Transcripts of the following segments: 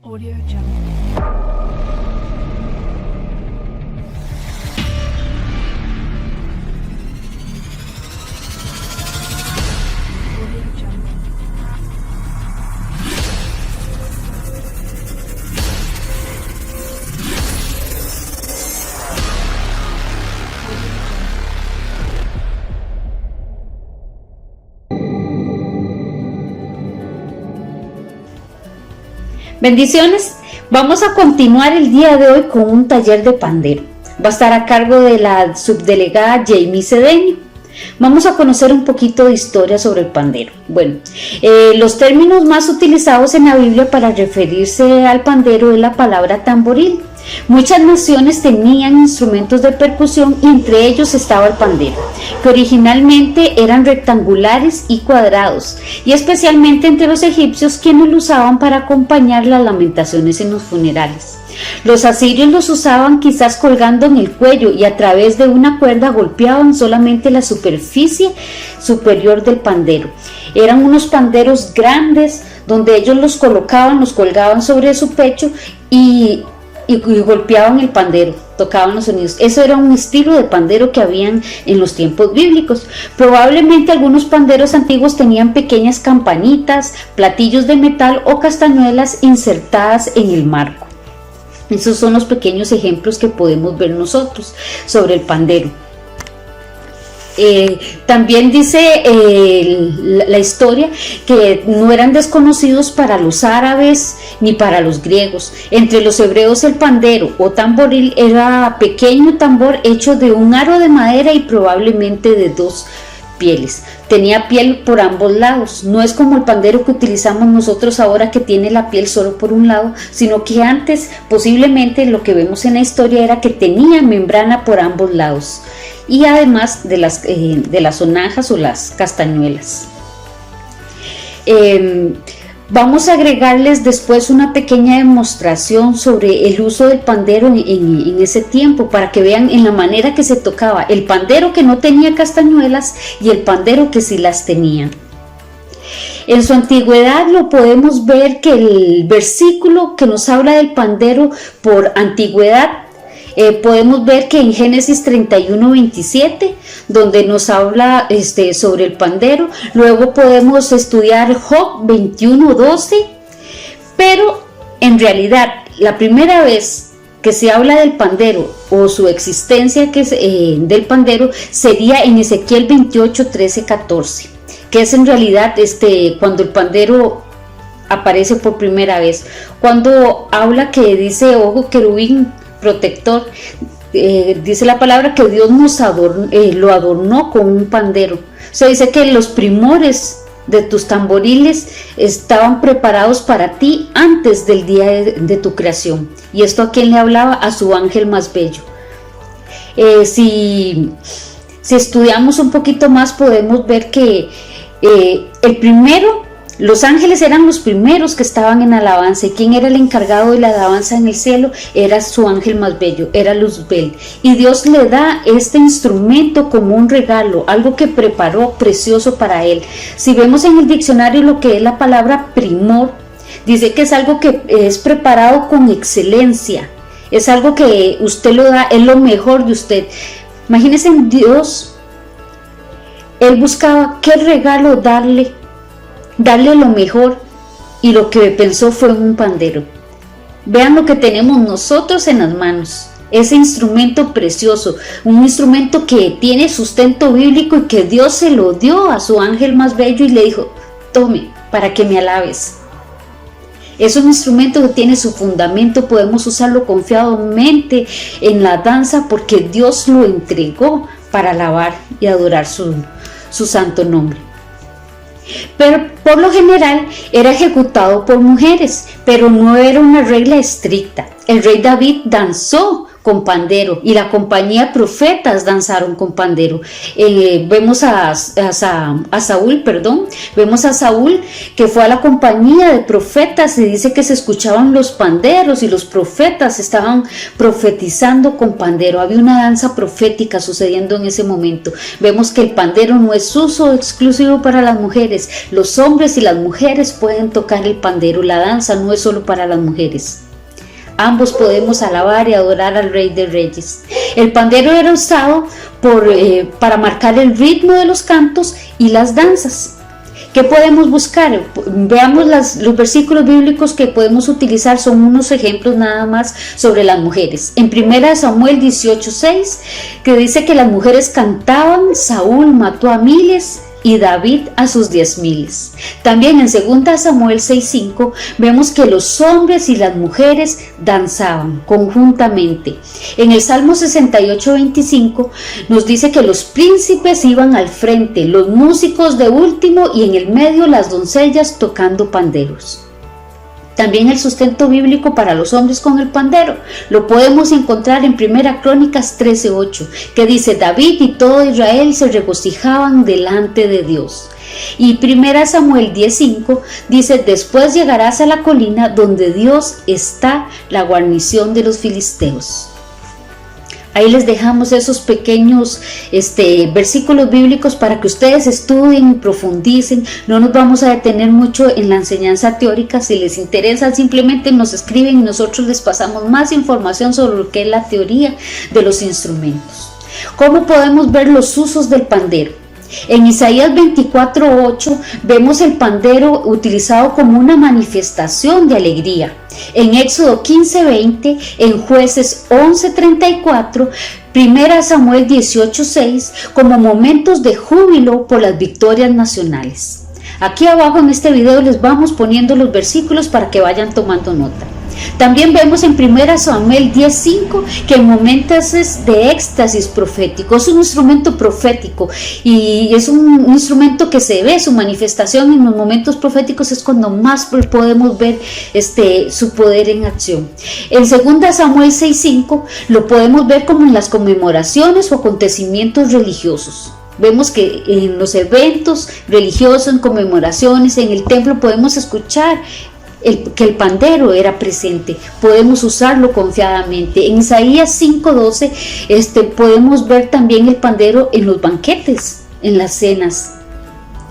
Audio Jungle. Audio Jungle. Bendiciones. Vamos a continuar el día de hoy con un taller de pandero. Va a estar a cargo de la subdelegada Jamie Cedeño. Vamos a conocer un poquito de historia sobre el pandero. Bueno, los términos más utilizados en la Biblia para referirse al pandero es la palabra tamboril. Muchas naciones tenían instrumentos de percusión y entre ellos estaba el pandero, que originalmente eran rectangulares y cuadrados, y especialmente entre los egipcios, quienes lo usaban para acompañar las lamentaciones en los funerales. Los asirios los usaban quizás colgando en el cuello y a través de una cuerda golpeaban solamente la superficie superior del pandero. Eran unos panderos grandes donde ellos los colocaban, los colgaban sobre su pecho y golpeaban el pandero, tocaban los sonidos. Eso era un estilo de pandero que habían en los tiempos bíblicos. Probablemente algunos panderos antiguos tenían pequeñas campanitas, platillos de metal o castañuelas insertadas en el marco. Esos son los pequeños ejemplos que podemos ver nosotros sobre el pandero. También dice la historia que no eran desconocidos para los árabes ni para los griegos. Entre los hebreos el pandero o tamboril era pequeño tambor hecho de un aro de madera y probablemente de dos pieles. Tenía piel por ambos lados. No es como el pandero que utilizamos nosotros ahora, que tiene la piel solo por un lado, sino que antes posiblemente lo que vemos en la historia era que tenía membrana por ambos lados, y además de las sonajas o las castañuelas. Vamos a agregarles después una pequeña demostración sobre el uso del pandero en ese tiempo, para que vean en la manera que se tocaba el pandero que no tenía castañuelas y el pandero que sí las tenía. En su antigüedad lo podemos ver que el versículo que nos habla del pandero por antigüedad, podemos ver que en Génesis 31:27, donde nos habla sobre el pandero. Luego podemos estudiar Job 21:12, pero en realidad la primera vez que se habla del pandero o su existencia del pandero sería en Ezequiel 28:13-14, que es en realidad cuando el pandero aparece por primera vez, cuando habla que dice ojo querubín protector. Dice la palabra que Dios lo adornó con un pandero. Se dice que los primores de tus tamboriles estaban preparados para ti antes del día de tu creación. ¿Y esto a quién le hablaba? A su ángel más bello. Si estudiamos un poquito más, podemos ver que los ángeles eran los primeros que estaban en alabanza, y quien era el encargado de la alabanza en el cielo era su ángel más bello, era Luzbel. Y Dios le da este instrumento como un regalo, algo que preparó precioso para él. Si vemos en el diccionario lo que es la palabra primor, dice que es algo que es preparado con excelencia, es algo que usted lo da, es lo mejor de usted. Imagínense en Dios, él buscaba qué regalo darle lo mejor, y lo que pensó fue un pandero. Vean lo que tenemos nosotros en las manos, ese instrumento precioso, un instrumento que tiene sustento bíblico y que Dios se lo dio a su ángel más bello y le dijo: tome, para que me alabes. Es un instrumento que tiene su fundamento, podemos usarlo confiadamente en la danza porque Dios lo entregó para alabar y adorar su santo nombre. Pero por lo general era ejecutado por mujeres, pero no era una regla estricta. El rey David danzó con pandero, y la compañía de profetas danzaron con pandero. Vemos a Saúl, vemos a Saúl que fue a la compañía de profetas, y dice que se escuchaban los panderos y los profetas estaban profetizando con pandero. Había una danza profética sucediendo en ese momento. Vemos que el pandero no es uso exclusivo para las mujeres. Los hombres y las mujeres pueden tocar el pandero. La danza no es solo para las mujeres. Ambos podemos alabar y adorar al Rey de Reyes. El pandero era usado para marcar el ritmo de los cantos y las danzas. ¿Qué podemos buscar? Veamos los versículos bíblicos que podemos utilizar. Son unos ejemplos nada más sobre las mujeres. En 1 Samuel 18:6, que dice que las mujeres cantaban: Saúl mató a miles y David a sus 10,000. También en 2 Samuel 6:5 vemos que los hombres y las mujeres danzaban conjuntamente. En el Salmo 68:25 nos dice que los príncipes iban al frente, los músicos de último, y en el medio las doncellas tocando panderos. También el sustento bíblico para los hombres con el pandero lo podemos encontrar en 1 Crónicas 13:8, que dice: David y todo Israel se regocijaban delante de Dios. Y 1 Samuel 10:5 dice: después llegarás a la colina donde Dios está, la guarnición de los filisteos. Ahí les dejamos esos pequeños versículos bíblicos para que ustedes estudien y profundicen. No nos vamos a detener mucho en la enseñanza teórica. Si les interesa, simplemente nos escriben y nosotros les pasamos más información sobre lo que es la teoría de los instrumentos. ¿Cómo podemos ver los usos del pandero? En Isaías 24:8 vemos el pandero utilizado como una manifestación de alegría. En Éxodo 15:20, en Jueces 11:34, 1 Samuel 18:6, como momentos de júbilo por las victorias nacionales. Aquí abajo en este video les vamos poniendo los versículos para que vayan tomando nota. También vemos en 1 Samuel 10:5 que en momentos de éxtasis profético, es un instrumento profético y es un instrumento que se ve su manifestación en los momentos proféticos, es cuando más podemos ver su poder en acción. En 2 Samuel 6:5 lo podemos ver como en las conmemoraciones o acontecimientos religiosos. Vemos que en los eventos religiosos, en conmemoraciones, en el templo podemos escuchar que el pandero era presente, podemos usarlo confiadamente. En Isaías 5:12 podemos ver también el pandero en los banquetes, en las cenas.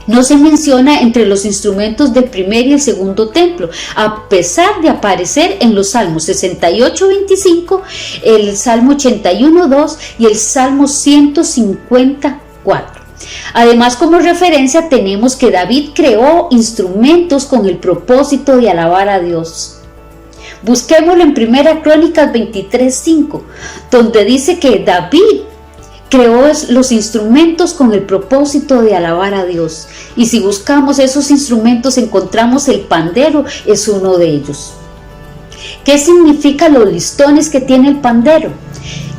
No se menciona entre los instrumentos del primer y el segundo templo, a pesar de aparecer en los Salmos 68:25, el Salmo 81:2 y el Salmo 154. Además, como referencia tenemos que David creó instrumentos con el propósito de alabar a Dios. Busquémoslo en 1 Crónicas 23:5, donde dice que David creó los instrumentos con el propósito de alabar a Dios. Y si buscamos esos instrumentos encontramos el pandero, es uno de ellos. ¿Qué significan los listones que tiene el pandero?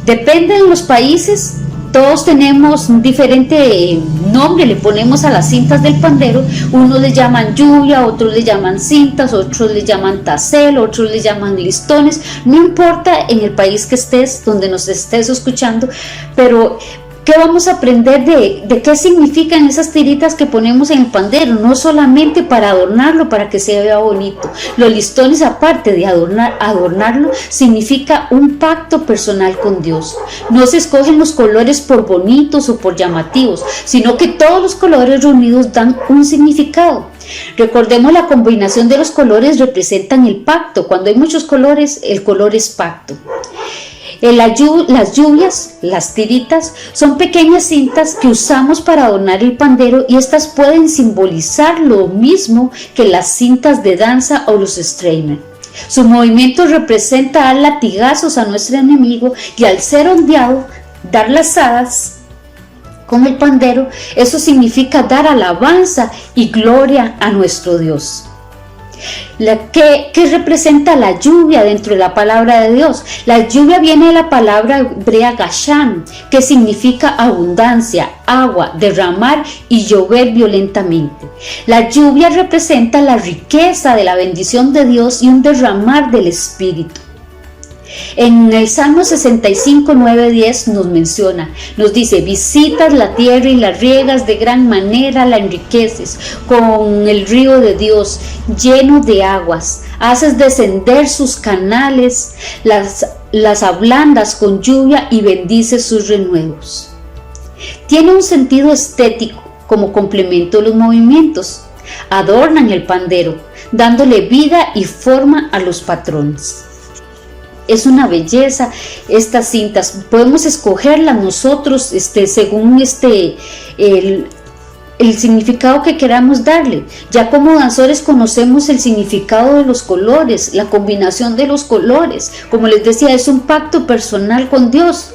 Depende de los países. Todos tenemos un diferente nombre, le ponemos a las cintas del pandero. Unos le llaman lluvia, otros le llaman cintas, otros le llaman tassel, otros le llaman listones. No importa en el país que estés, donde nos estés escuchando, pero ¿qué vamos a aprender de qué significan esas tiritas que ponemos en el pandero? No solamente para adornarlo, para que se vea bonito. Los listones, aparte de adornarlo, significa un pacto personal con Dios. No se escogen los colores por bonitos o por llamativos, sino que todos los colores reunidos dan un significado. Recordemos, la combinación de los colores representan el pacto. Cuando hay muchos colores, el color es pacto. Las lluvias, las tiritas, son pequeñas cintas que usamos para adornar el pandero, y estas pueden simbolizar lo mismo que las cintas de danza o los streamers. Su movimiento representa dar latigazos a nuestro enemigo, y al ser ondeado, dar lazadas con el pandero, eso significa dar alabanza y gloria a nuestro Dios. ¿Qué representa la lluvia dentro de la palabra de Dios? La lluvia viene de la palabra hebrea gasham, que significa abundancia, agua, derramar y llover violentamente. La lluvia representa la riqueza de la bendición de Dios y un derramar del Espíritu. En el Salmo 65, 9, 10 nos menciona, nos dice: visitas la tierra y la riegas de gran manera, la enriqueces con el río de Dios lleno de aguas, haces descender sus canales, las ablandas con lluvia y bendices sus renuevos. Tiene un sentido estético como complemento de los movimientos. Adornan el pandero, dándole vida y forma a los patrones. Es una belleza estas cintas. Podemos escogerlas nosotros según el significado que queramos darle. Ya como danzores conocemos el significado de los colores, la combinación de los colores. Como les decía, es un pacto personal con Dios.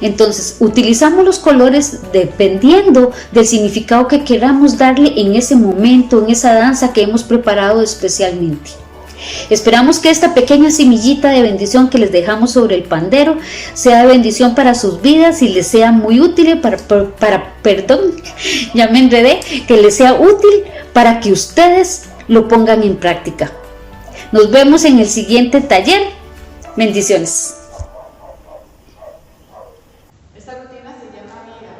Entonces, utilizamos los colores dependiendo del significado que queramos darle en ese momento, en esa danza que hemos preparado especialmente. Esperamos que esta pequeña semillita de bendición que les dejamos sobre el pandero sea de bendición para sus vidas y les sea muy útil ya me enredé, que les sea útil para que ustedes lo pongan en práctica. Nos vemos en el siguiente taller. Bendiciones. Esta rutina se llama vida.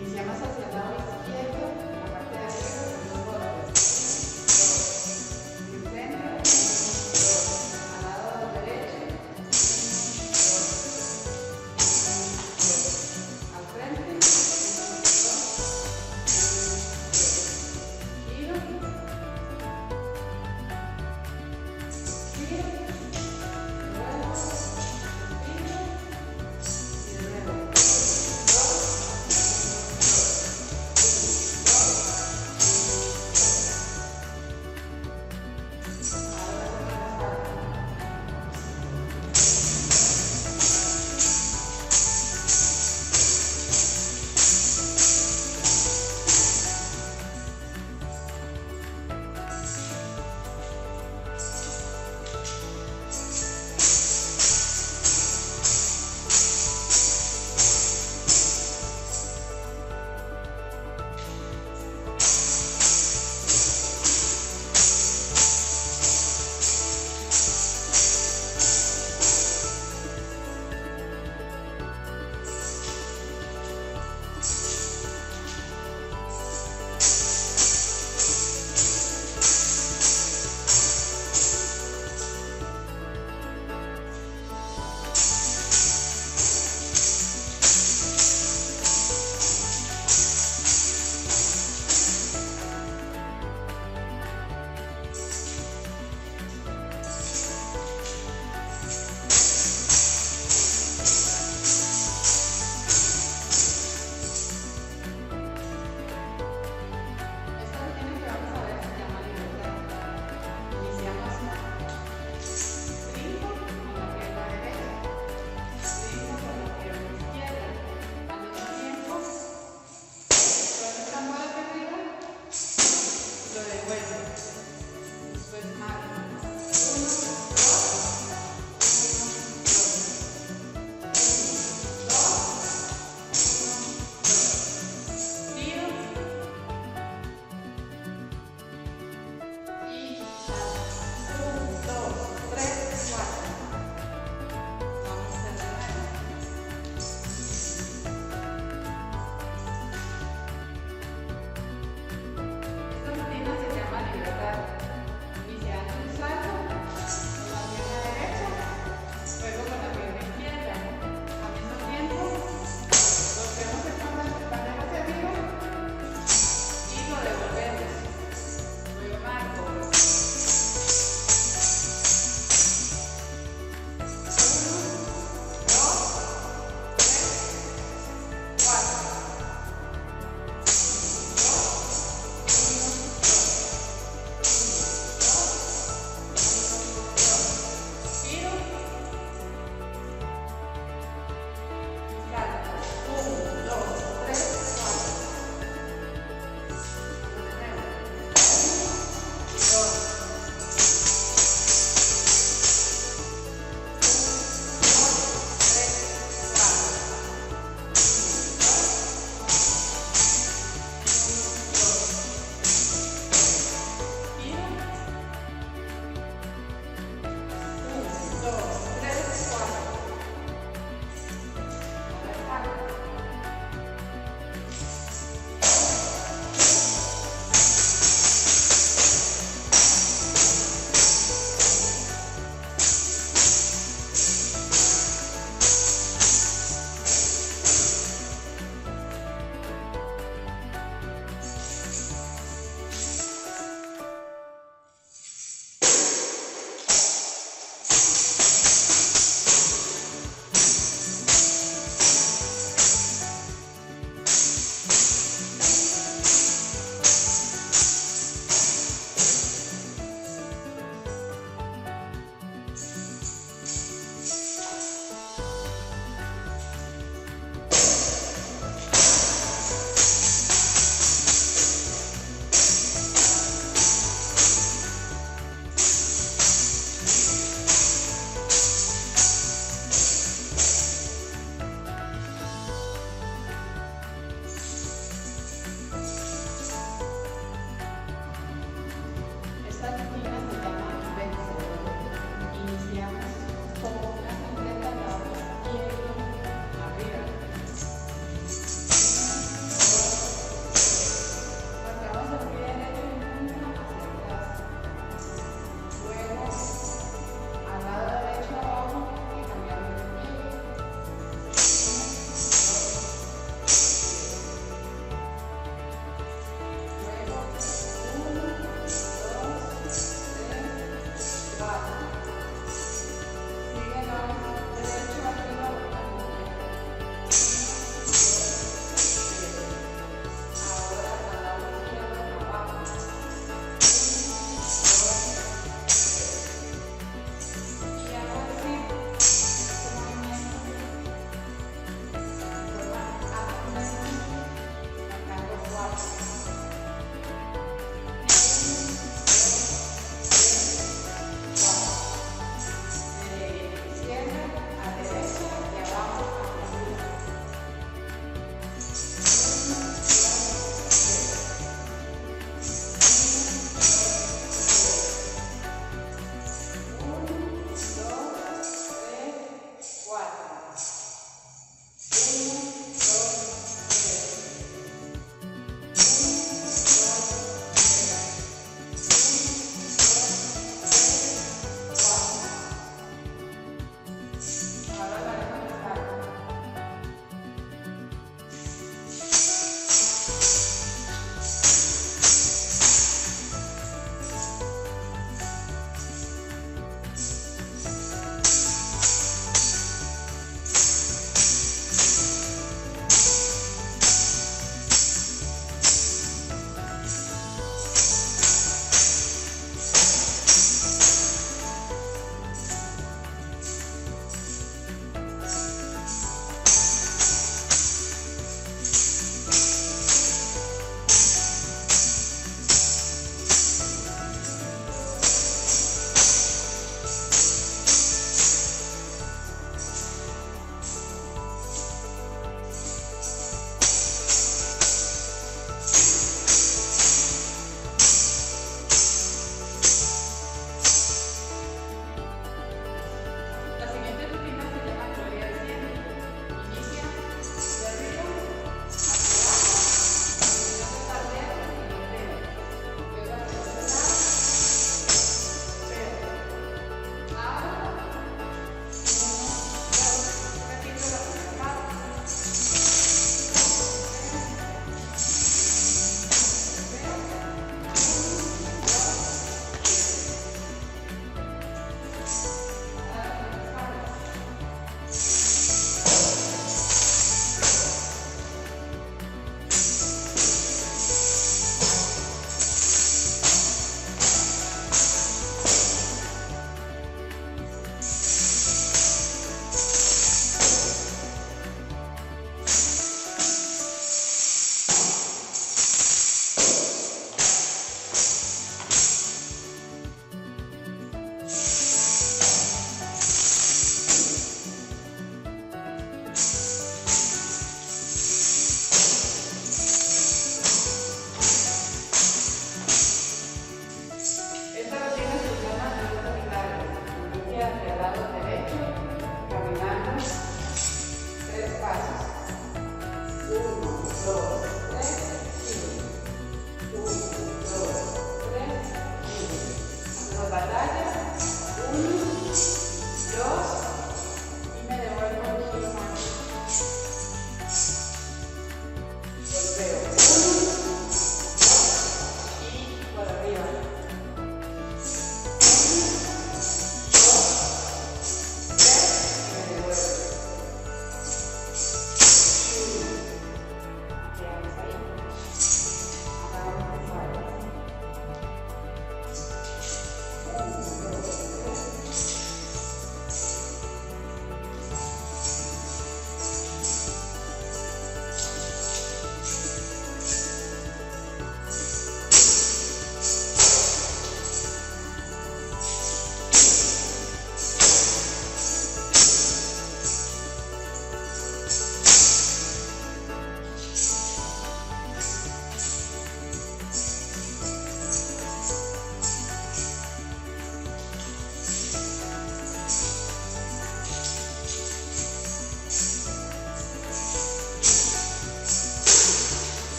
Iniciamos hacia el lado izquierdo, la parte de arriba, con los golpes. El centro, al lado derecho, al frente, giro, giro, luego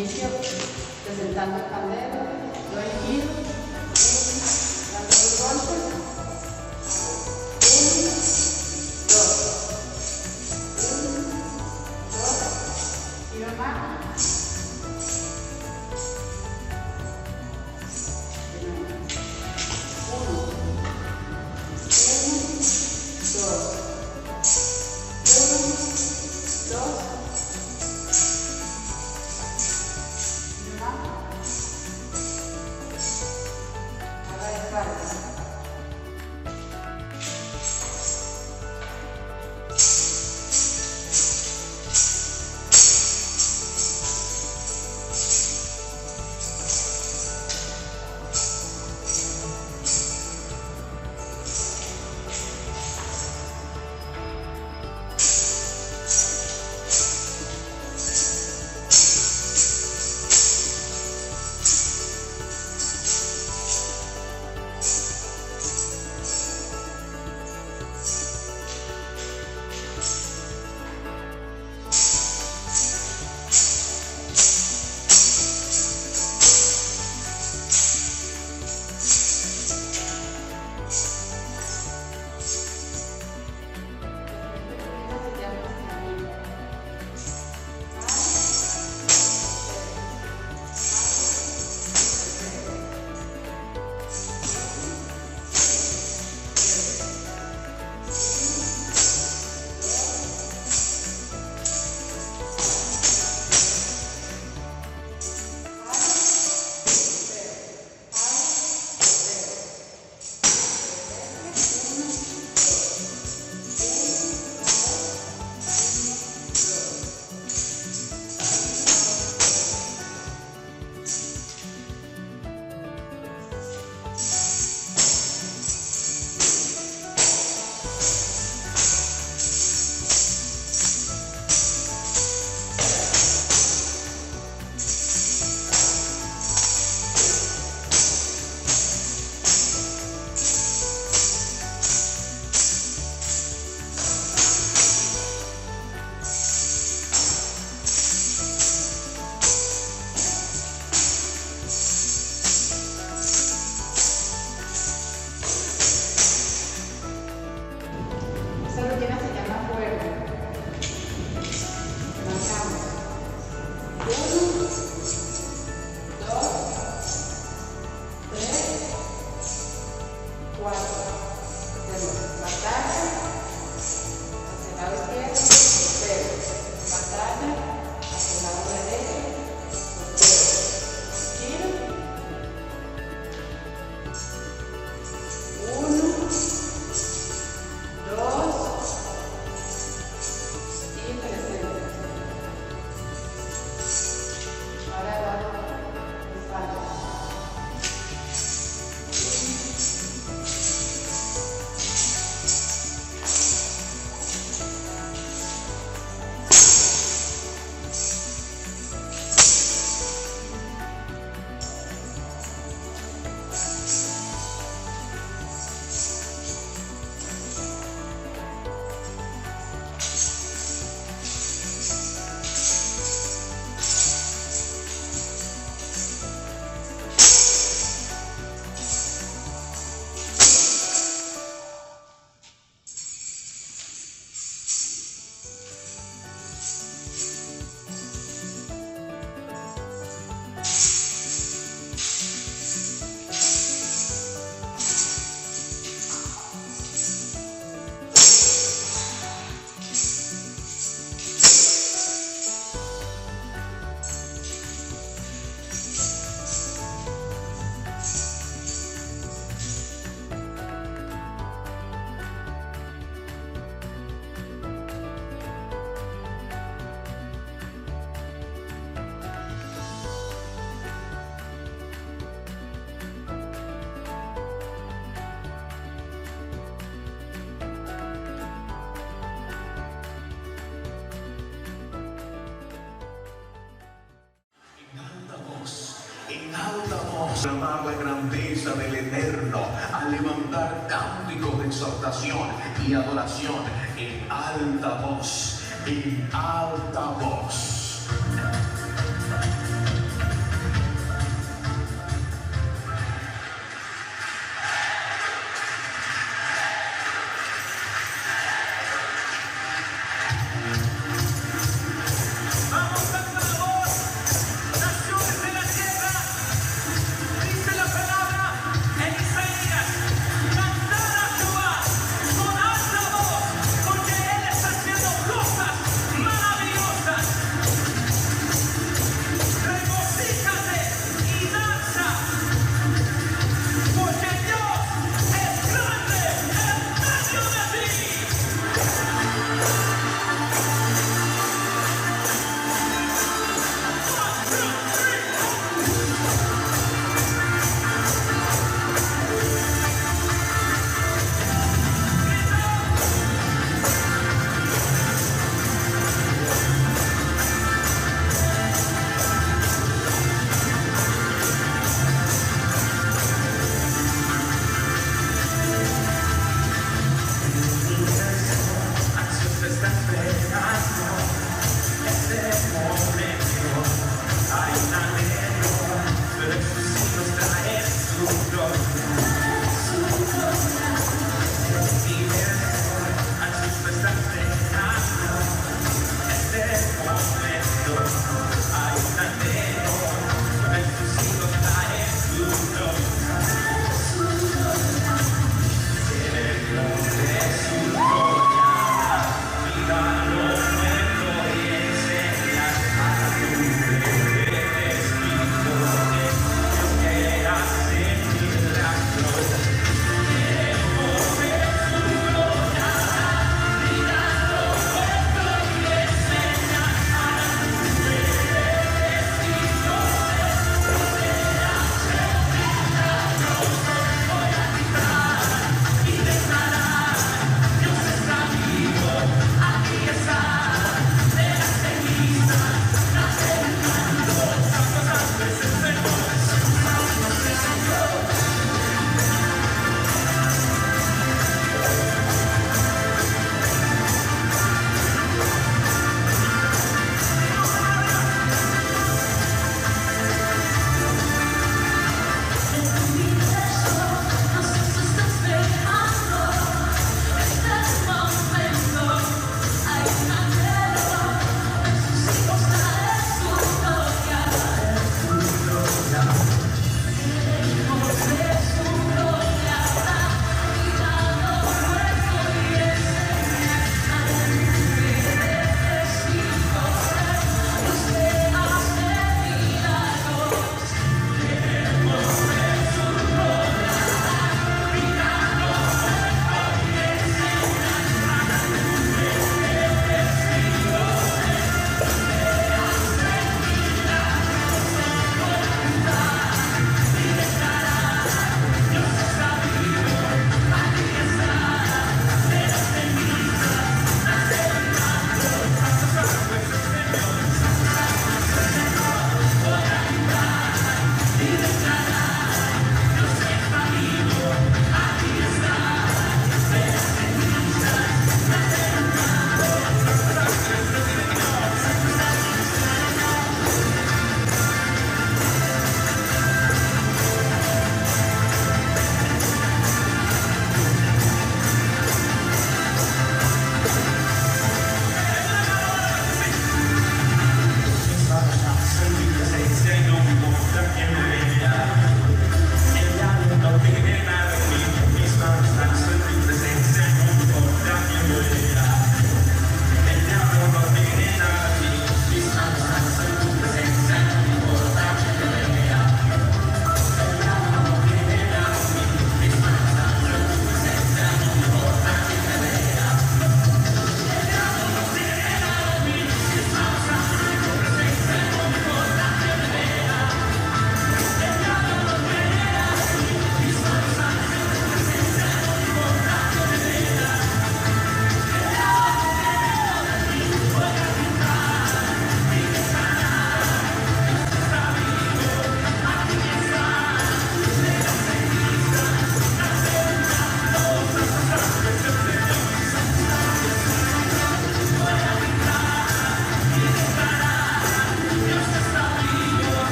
Inicio presentando el pandero, doy giro, dando los golpes, 1, 2, giro más, de nuevo, 1, 2, ahora descarga. Esta rutina se llama fuego. Marcamos 1, 2, 3, 4. Hacemos batalla, hacia el lado izquierdo, golpeo. Batalla, hacia el lado derecho, golpeo. Giro. 1, 2 y 3. Ahora lado espalda. En alta voz, clamar la grandeza del Eterno, a levantar cánticos de exaltación y adoración en alta voz, en alta voz.